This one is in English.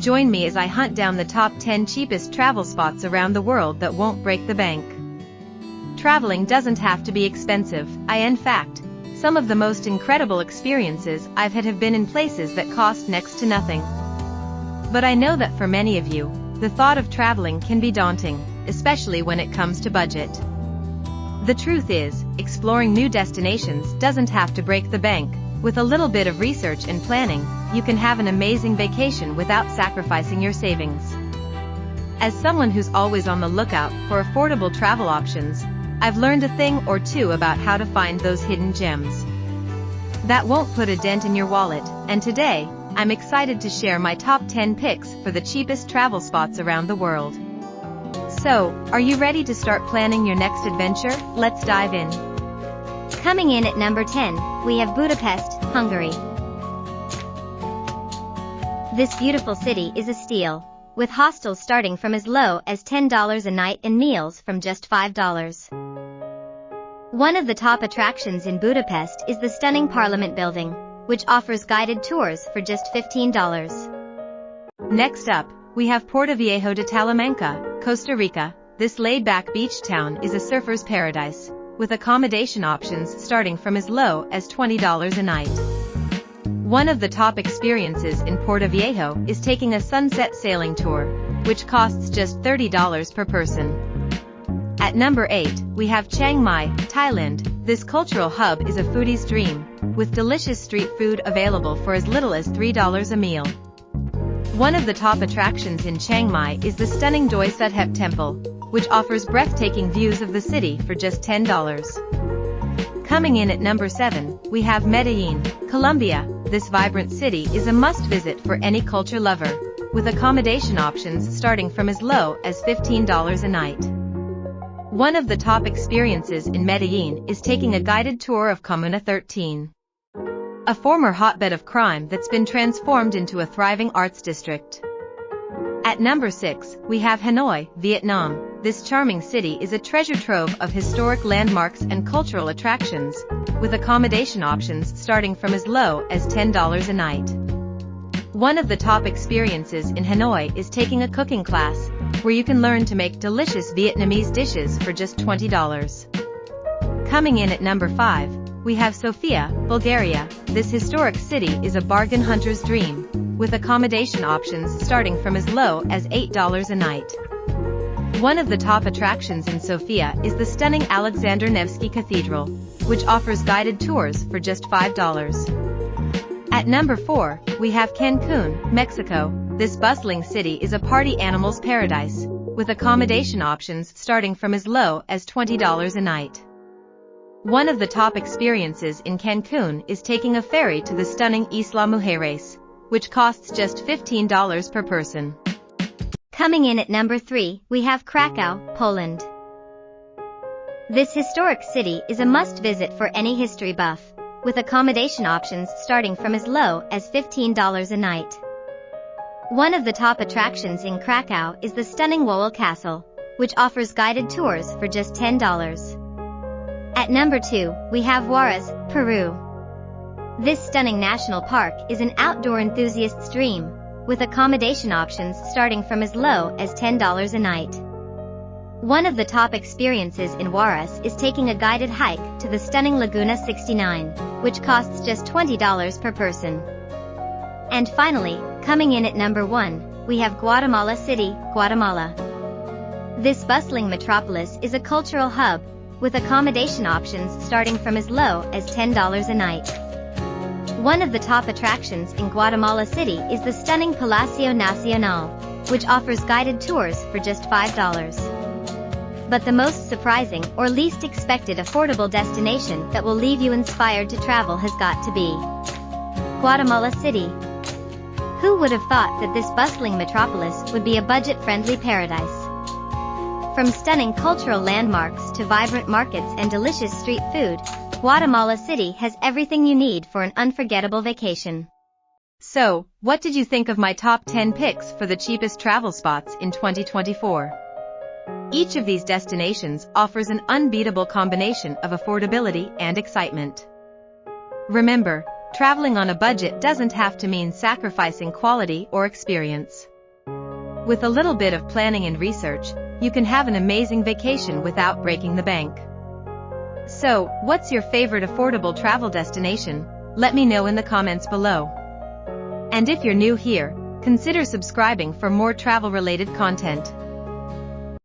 Join me as I hunt down the top 10 cheapest travel spots around the world that won't break the bank. Traveling doesn't have to be expensive. In fact, some of the most incredible experiences I've had have been in places that cost next to nothing. But I know that for many of you, the thought of traveling can be daunting, especially when it comes to budget. The truth is, exploring new destinations doesn't have to break the bank. With a little bit of research and planning, you can have an amazing vacation without sacrificing your savings. As someone who's always on the lookout for affordable travel options, I've learned a thing or two about how to find those hidden gems that won't put a dent in your wallet, and today, I'm excited to share my top 10 picks for the cheapest travel spots around the world. So, are you ready to start planning your next adventure? Let's dive in. Coming in at number 10, we have Budapest, Hungary. This beautiful city is a steal, with hostels starting from as low as $10 a night and meals from just $5. One of the top attractions in Budapest is the stunning Parliament building, which offers guided tours for just $15. Next up, we have Puerto Viejo de Talamanca, Costa Rica. This laid-back beach town is a surfer's paradise, with accommodation options starting from as low as $20 a night. One of the top experiences in Puerto Viejo is taking a sunset sailing tour, which costs just $30 per person. At number 8, we have Chiang Mai, Thailand. This cultural hub is a foodie's dream, with delicious street food available for as little as $3 a meal. One of the top attractions in Chiang Mai is the stunning Doi Suthep Temple, which offers breathtaking views of the city for just $10. Coming in at number 7, we have Medellin, Colombia. This vibrant city is a must-visit for any culture lover, with accommodation options starting from as low as $15 a night. One of the top experiences in Medellin is taking a guided tour of Comuna 13, a former hotbed of crime that's been transformed into a thriving arts district. At number 6, we have Hanoi, Vietnam. This charming city is a treasure trove of historic landmarks and cultural attractions, with accommodation options starting from as low as $10 a night. One of the top experiences in Hanoi is taking a cooking class, where you can learn to make delicious Vietnamese dishes for just $20. Coming in at number 5, we have Sofia, Bulgaria. This historic city is a bargain hunter's dream, with accommodation options starting from as low as $8 a night. One of the top attractions in Sofia is the stunning Alexander Nevsky Cathedral, which offers guided tours for just $5. At number 4, we have Cancun, Mexico. This bustling city is a party animal's paradise, with accommodation options starting from as low as $20 a night. One of the top experiences in Cancun is taking a ferry to the stunning Isla Mujeres, which costs just $15 per person. Coming in at number 3, we have Krakow, Poland. This historic city is a must-visit for any history buff, with accommodation options starting from as low as $15 a night. One of the top attractions in Krakow is the stunning Wawel Castle, which offers guided tours for just $10. At number 2, we have Huaraz, Peru. This stunning national park is an outdoor enthusiast's dream, with accommodation options starting from as low as $10 a night. One of the top experiences in Huaraz is taking a guided hike to the stunning Laguna 69, which costs just $20 per person. And finally, coming in at number 1, we have Guatemala City, Guatemala. This bustling metropolis is a cultural hub, with accommodation options starting from as low as $10 a night. One of the top attractions in Guatemala City is the stunning Palacio Nacional, which offers guided tours for just $5. But the most surprising or least expected affordable destination that will leave you inspired to travel has got to be Guatemala City. Who would have thought that this bustling metropolis would be a budget-friendly paradise? From stunning cultural landmarks to vibrant markets and delicious street food, Guatemala City has everything you need for an unforgettable vacation. So, what did you think of my top 10 picks for the cheapest travel spots in 2024? Each of these destinations offers an unbeatable combination of affordability and excitement. Remember, traveling on a budget doesn't have to mean sacrificing quality or experience. With a little bit of planning and research, you can have an amazing vacation without breaking the bank. So, what's your favorite affordable travel destination? Let me know in the comments below. And if you're new here, consider subscribing for more travel-related content.